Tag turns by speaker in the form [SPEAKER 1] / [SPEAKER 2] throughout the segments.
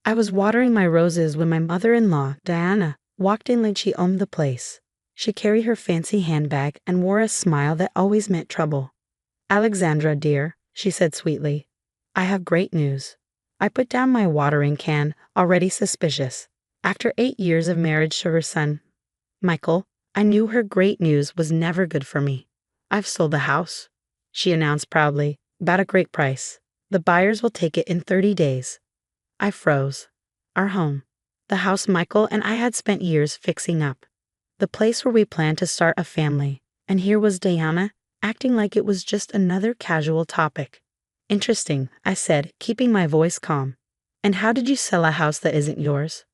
[SPEAKER 1] I was watering my roses when my mother-in-law, Diana, walked in like she owned the place. She carried her fancy handbag and wore a smile that always meant trouble. "Alexandra, dear," she said sweetly, "I have great news." I put down my watering can, already suspicious. After 8 years of marriage to her son, Michael, I knew her great news was never good for me. "I've sold the house," she announced proudly, "at a great price. The buyers will take it in 30 days. I froze. Our home. The house Michael and I had spent years fixing up. The place where we planned to start a family. And here was Diana, acting like it was just another casual topic. "Interesting," I said, keeping my voice calm. "And how did you sell a house that isn't yours?"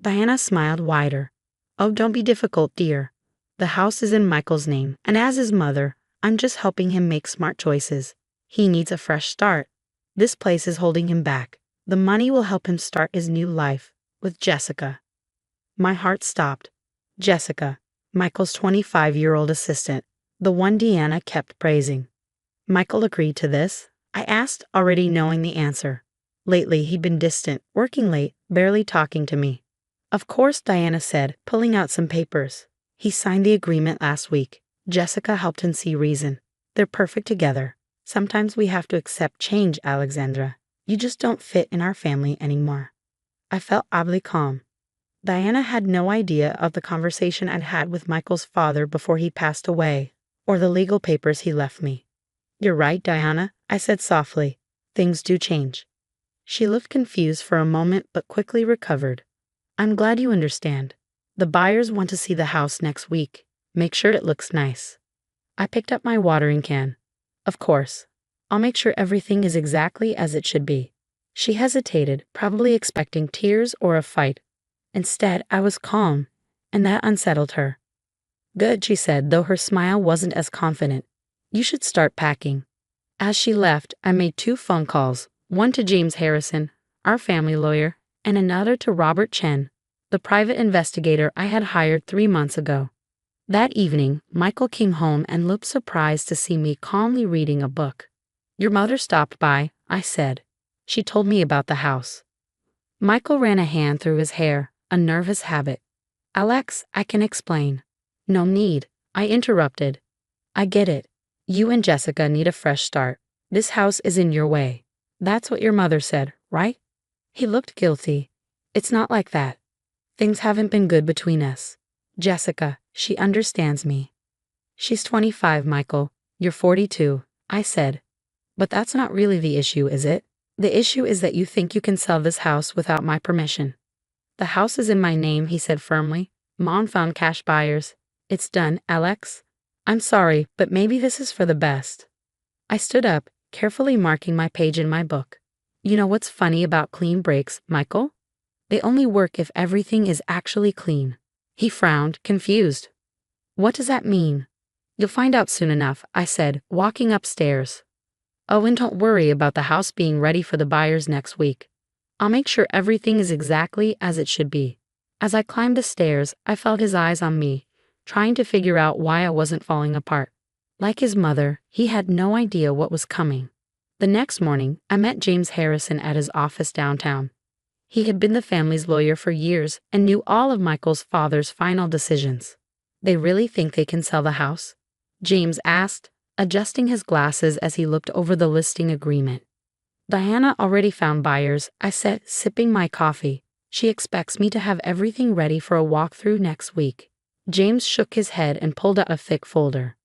[SPEAKER 1] Diana smiled wider. "Oh, don't be difficult, dear. The house is in Michael's name, and as his mother, I'm just helping him make smart choices. He needs a fresh start. This place is holding him back. The money will help him start his new life with Jessica." My heart stopped. Jessica, Michael's 25-year-old assistant, the one Deanna kept praising. Michael agreed to this? I asked, already knowing the answer. Lately he'd been distant, working late, barely talking to me. "Of course," Diana said, pulling out some papers. "He signed the agreement last week." Jessica helped him see reason. "They're perfect together. Sometimes we have to accept change, Alexandra. You just don't fit in our family anymore." I felt oddly calm. Diana had no idea of the conversation I'd had with Michael's father before he passed away, or the legal papers he left me. "You're right, Diana," I said softly. "Things do change." She looked confused for a moment but quickly recovered. "I'm glad you understand. The buyers want to see the house next week. Make sure it looks nice." I picked up my watering can. "Of course. I'll make sure everything is exactly as it should be." She hesitated, probably expecting tears or a fight. Instead, I was calm, and that unsettled her. "Good," she said, though her smile wasn't as confident. "You should start packing." As she left, I made 2 phone calls, one to James Harrison, our family lawyer, and another to Robert Chen, the private investigator I had hired 3 months ago. That evening, Michael came home and looked surprised to see me calmly reading a book. "Your mother stopped by," I said. "She told me about the house." Michael ran a hand through his hair, a nervous habit. "Alex, I can explain." "No need," I interrupted. "I get it. You and Jessica need a fresh start. This house is in your way. That's what your mother said, right?" He looked guilty. "It's not like that. Things haven't been good between us. Jessica, she understands me." "She's 25, Michael. You're 42, I said. "But that's not really the issue, is it? The issue is that you think you can sell this house without my permission." "The house is in my name," he said firmly. "Mom found cash buyers. It's done, Alex. I'm sorry, but maybe this is for the best." I stood up, carefully marking my page in my book. "You know what's funny about clean breaks, Michael? They only work if everything is actually clean." He frowned, confused. "What does that mean?" "You'll find out soon enough," I said, walking upstairs. "Oh, and don't worry about the house being ready for the buyers next week. I'll make sure everything is exactly as it should be." As I climbed the stairs, I felt his eyes on me, trying to figure out why I wasn't falling apart. Like his mother, he had no idea what was coming. The next morning, I met James Harrison at his office downtown. He had been the family's lawyer for years and knew all of Michael's father's final decisions. "They really think they can sell the house?" James asked, adjusting his glasses as he looked over the listing agreement. "Diana already found buyers," I said, sipping my coffee. "She expects me to have everything ready for a walkthrough next week." James shook his head and pulled out a thick folder.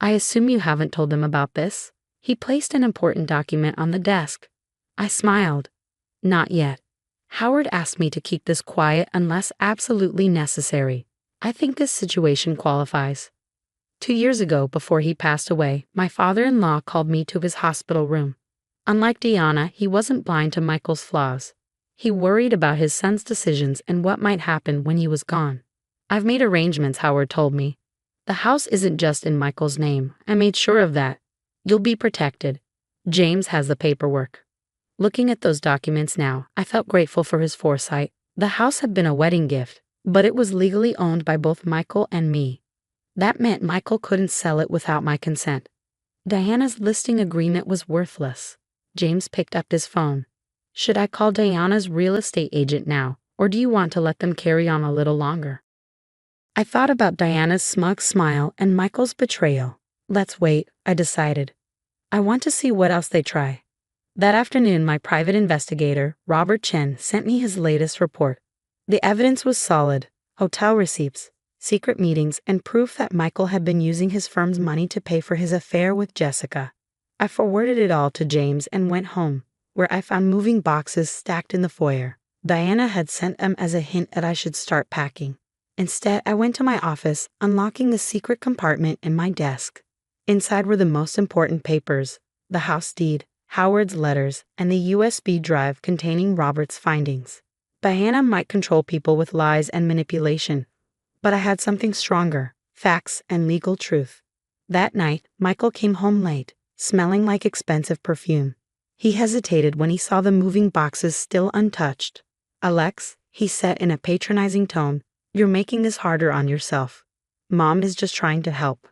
[SPEAKER 1] "I assume you haven't told them about this?" He placed an important document on the desk. I smiled. "Not yet. Howard asked me to keep this quiet unless absolutely necessary. I think this situation qualifies." 2 years ago, before he passed away, my father-in-law called me to his hospital room. Unlike Deanna, he wasn't blind to Michael's flaws. He worried about his son's decisions and what might happen when he was gone. "I've made arrangements," Howard told me. "The house isn't just in Michael's name. I made sure of that. You'll be protected. James has the paperwork." Looking at those documents now, I felt grateful for his foresight. The house had been a wedding gift, but it was legally owned by both Michael and me. That meant Michael couldn't sell it without my consent. Diana's listing agreement was worthless. James picked up his phone. Should I call Diana's real estate agent now, or do you want to let them carry on a little longer? I thought about Diana's smug smile and Michael's betrayal. Let's wait, I decided. I want to see what else they try. That afternoon, my private investigator, Robert Chen, sent me his latest report. The evidence was solid: hotel receipts, secret meetings, and proof that Michael had been using his firm's money to pay for his affair with Jessica. I forwarded it all to James and went home, where I found moving boxes stacked in the foyer. Diana had sent them as a hint that I should start packing. Instead, I went to my office, unlocking the secret compartment in my desk. Inside were the most important papers: the house deed, Howard's letters, and the USB drive containing Robert's findings. Diana might control people with lies and manipulation, but I had something stronger: facts and legal truth. That night, Michael came home late, smelling like expensive perfume. He hesitated when he saw the moving boxes still untouched. "Alex," he said in a patronizing tone, "you're making this harder on yourself. Mom is just trying to help."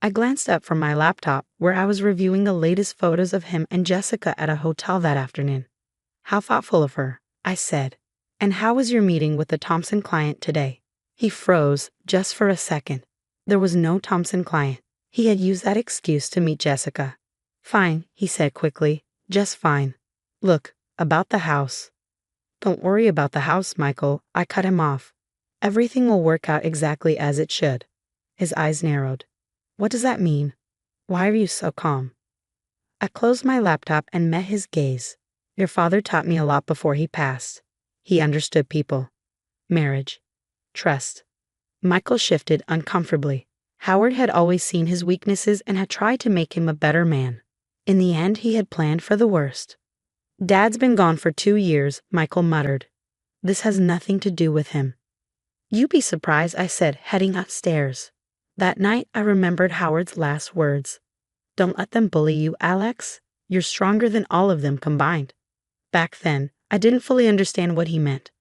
[SPEAKER 1] I glanced up from my laptop, where I was reviewing the latest photos of him and Jessica at a hotel that afternoon. "How thoughtful of her," I said. "And how was your meeting with the Thompson client today?" He froze, just for a second. There was no Thompson client. He had used that excuse to meet Jessica. "Fine," he said quickly. "Just fine. Look, about the house." "Don't worry about the house, Michael," I cut him off. "Everything will work out exactly as it should." His eyes narrowed. "What does that mean? Why are you so calm?" I closed my laptop and met his gaze. "Your father taught me a lot before he passed. He understood people. Marriage. Trust." Michael shifted uncomfortably. Howard had always seen his weaknesses and had tried to make him a better man. In the end, he had planned for the worst. "Dad's been gone for 2 years," Michael muttered. "This has nothing to do with him." "You'd be surprised," I said, heading upstairs. That night, I remembered Howard's last words. "Don't let them bully you, Alex. You're stronger than all of them combined." Back then, I didn't fully understand what he meant.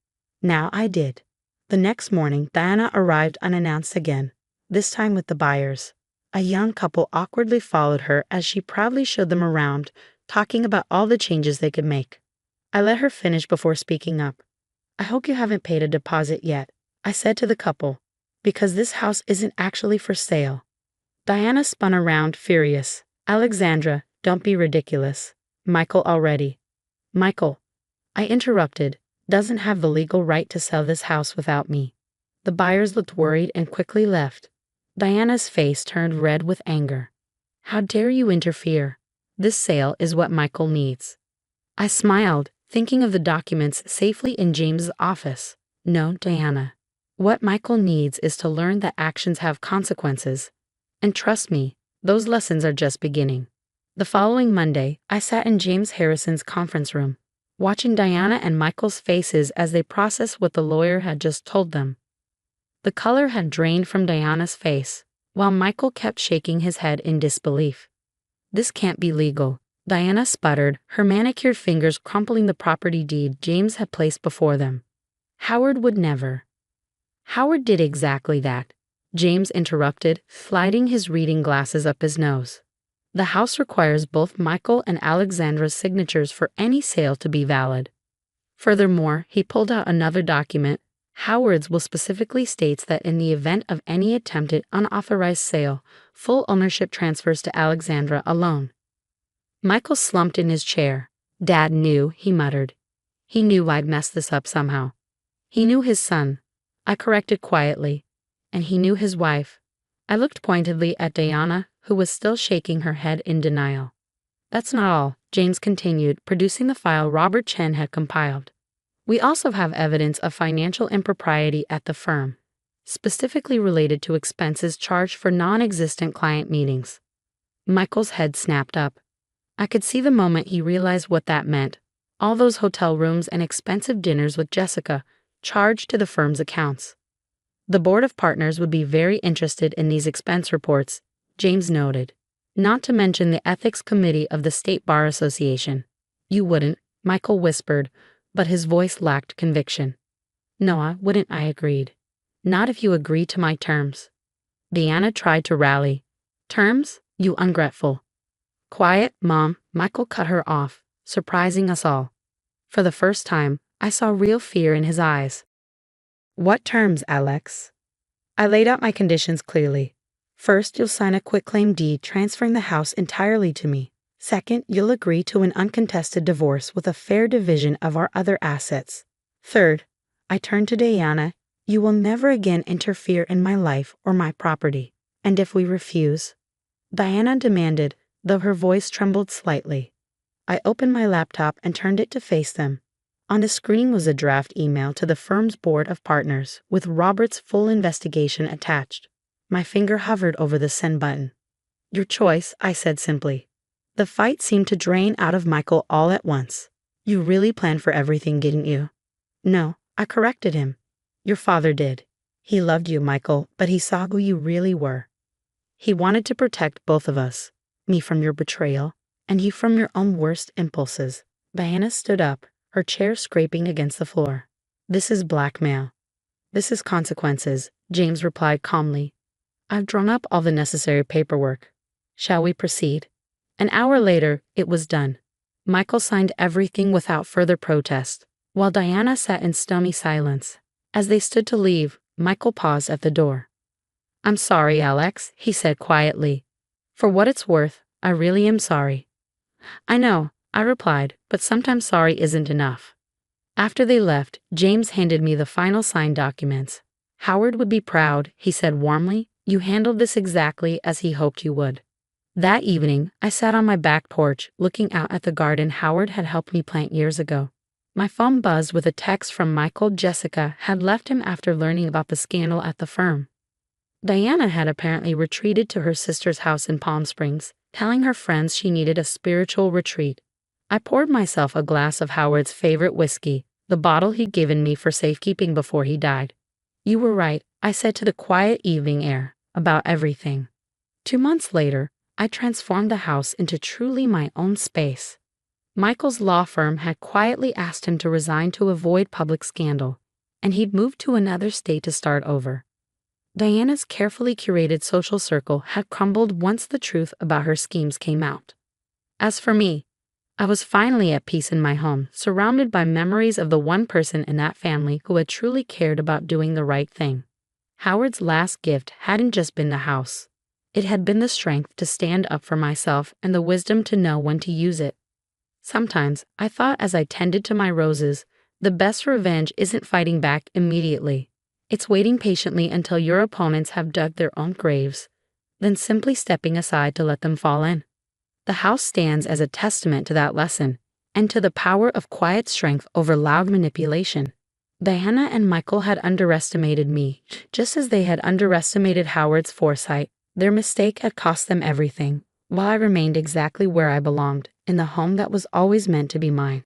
[SPEAKER 1] Now I did. The next morning, Diana arrived unannounced again, this time with the buyers. A young couple awkwardly followed her as she proudly showed them around, talking about all the changes they could make. I let her finish before speaking up. "I hope you haven't paid a deposit yet," I said to the couple, "because this house isn't actually for sale." Diana spun around, furious. "Alexandra, don't be ridiculous. Michael already." "Michael," I interrupted, "doesn't have the legal right to sell this house without me." The buyers looked worried and quickly left. Diana's face turned red with anger. "How dare you interfere? This sale is what Michael needs." I smiled, thinking of the documents safely in James's office. "No, Diana. What Michael needs is to learn that actions have consequences. And trust me, those lessons are just beginning." The following Monday, I sat in James Harrison's conference room, watching Diana and Michael's faces as they processed what the lawyer had just told them. The color had drained from Diana's face, while Michael kept shaking his head in disbelief. "This can't be legal," Diana sputtered, her manicured fingers crumpling the property deed James had placed before them. "Howard would never." "Howard did exactly that," James interrupted, sliding his reading glasses up his nose. "The house requires both Michael and Alexandra's signatures for any sale to be valid. Furthermore," he pulled out another document, "Howard's will specifically states that in the event of any attempted unauthorized sale, full ownership transfers to Alexandra alone." Michael slumped in his chair. "Dad knew," he muttered. "He knew I'd mess this up somehow. He knew his son," I corrected quietly, "and he knew his wife." I looked pointedly at Diana, who was still shaking her head in denial. "That's not all," James continued, producing the file Robert Chen had compiled. "We also have evidence of financial impropriety at the firm, specifically related to expenses charged for non-existent client meetings." Michael's head snapped up. I could see the moment he realized what that meant. All those hotel rooms and expensive dinners with Jessica charged to the firm's accounts. "The board of partners would be very interested in these expense reports," James noted. "Not to mention the ethics committee of the State Bar Association." "You wouldn't," Michael whispered, but his voice lacked conviction. "No, I wouldn't," I agreed. "Not if you agree to my terms." Diana tried to rally. "Terms? You ungrateful." "Quiet, Mom," Michael cut her off, surprising us all. For the first time, I saw real fear in his eyes. What terms, Alex? I laid out my conditions clearly. First, you'll sign a quitclaim deed transferring the house entirely to me. Second, you'll agree to an uncontested divorce with a fair division of our other assets. Third, I turned to Diana, you will never again interfere in my life or my property. And if we refuse? Diana demanded, though her voice trembled slightly. I opened my laptop and turned it to face them. On the screen was a draft email to the firm's board of partners, with Robert's full investigation attached. My finger hovered over the send button. Your choice, I said simply. The fight seemed to drain out of Michael all at once. You really planned for everything, didn't you? No, I corrected him. Your father did. He loved you, Michael, but he saw who you really were. He wanted to protect both of us, me from your betrayal, and you from your own worst impulses. Diana stood up, her chair scraping against the floor. This is blackmail. This is consequences, James replied calmly. I've drawn up all the necessary paperwork. Shall we proceed? An hour later, it was done. Michael signed everything without further protest, while Diana sat in stony silence. As they stood to leave, Michael paused at the door. I'm sorry, Alex, he said quietly. For what it's worth, I really am sorry. I know, I replied, but sometimes sorry isn't enough. After they left, James handed me the final signed documents. Howard would be proud, he said warmly. You handled this exactly as he hoped you would. That evening, I sat on my back porch, looking out at the garden Howard had helped me plant years ago. My phone buzzed with a text from Michael. Jessica had left him after learning about the scandal at the firm. Diana had apparently retreated to her sister's house in Palm Springs, telling her friends she needed a spiritual retreat. I poured myself a glass of Howard's favorite whiskey, the bottle he'd given me for safekeeping before he died. You were right, I said to the quiet evening air, about everything. 2 months later, I transformed the house into truly my own space. Michael's law firm had quietly asked him to resign to avoid public scandal, and he'd moved to another state to start over. Diana's carefully curated social circle had crumbled once the truth about her schemes came out. As for me, I was finally at peace in my home, surrounded by memories of the one person in that family who had truly cared about doing the right thing. Howard's last gift hadn't just been the house. It had been the strength to stand up for myself and the wisdom to know when to use it. Sometimes, I thought as I tended to my roses, the best revenge isn't fighting back immediately. It's waiting patiently until your opponents have dug their own graves, then simply stepping aside to let them fall in. The house stands as a testament to that lesson, and to the power of quiet strength over loud manipulation. Diana and Michael had underestimated me, just as they had underestimated Howard's foresight. Their mistake had cost them everything, while I remained exactly where I belonged, in the home that was always meant to be mine.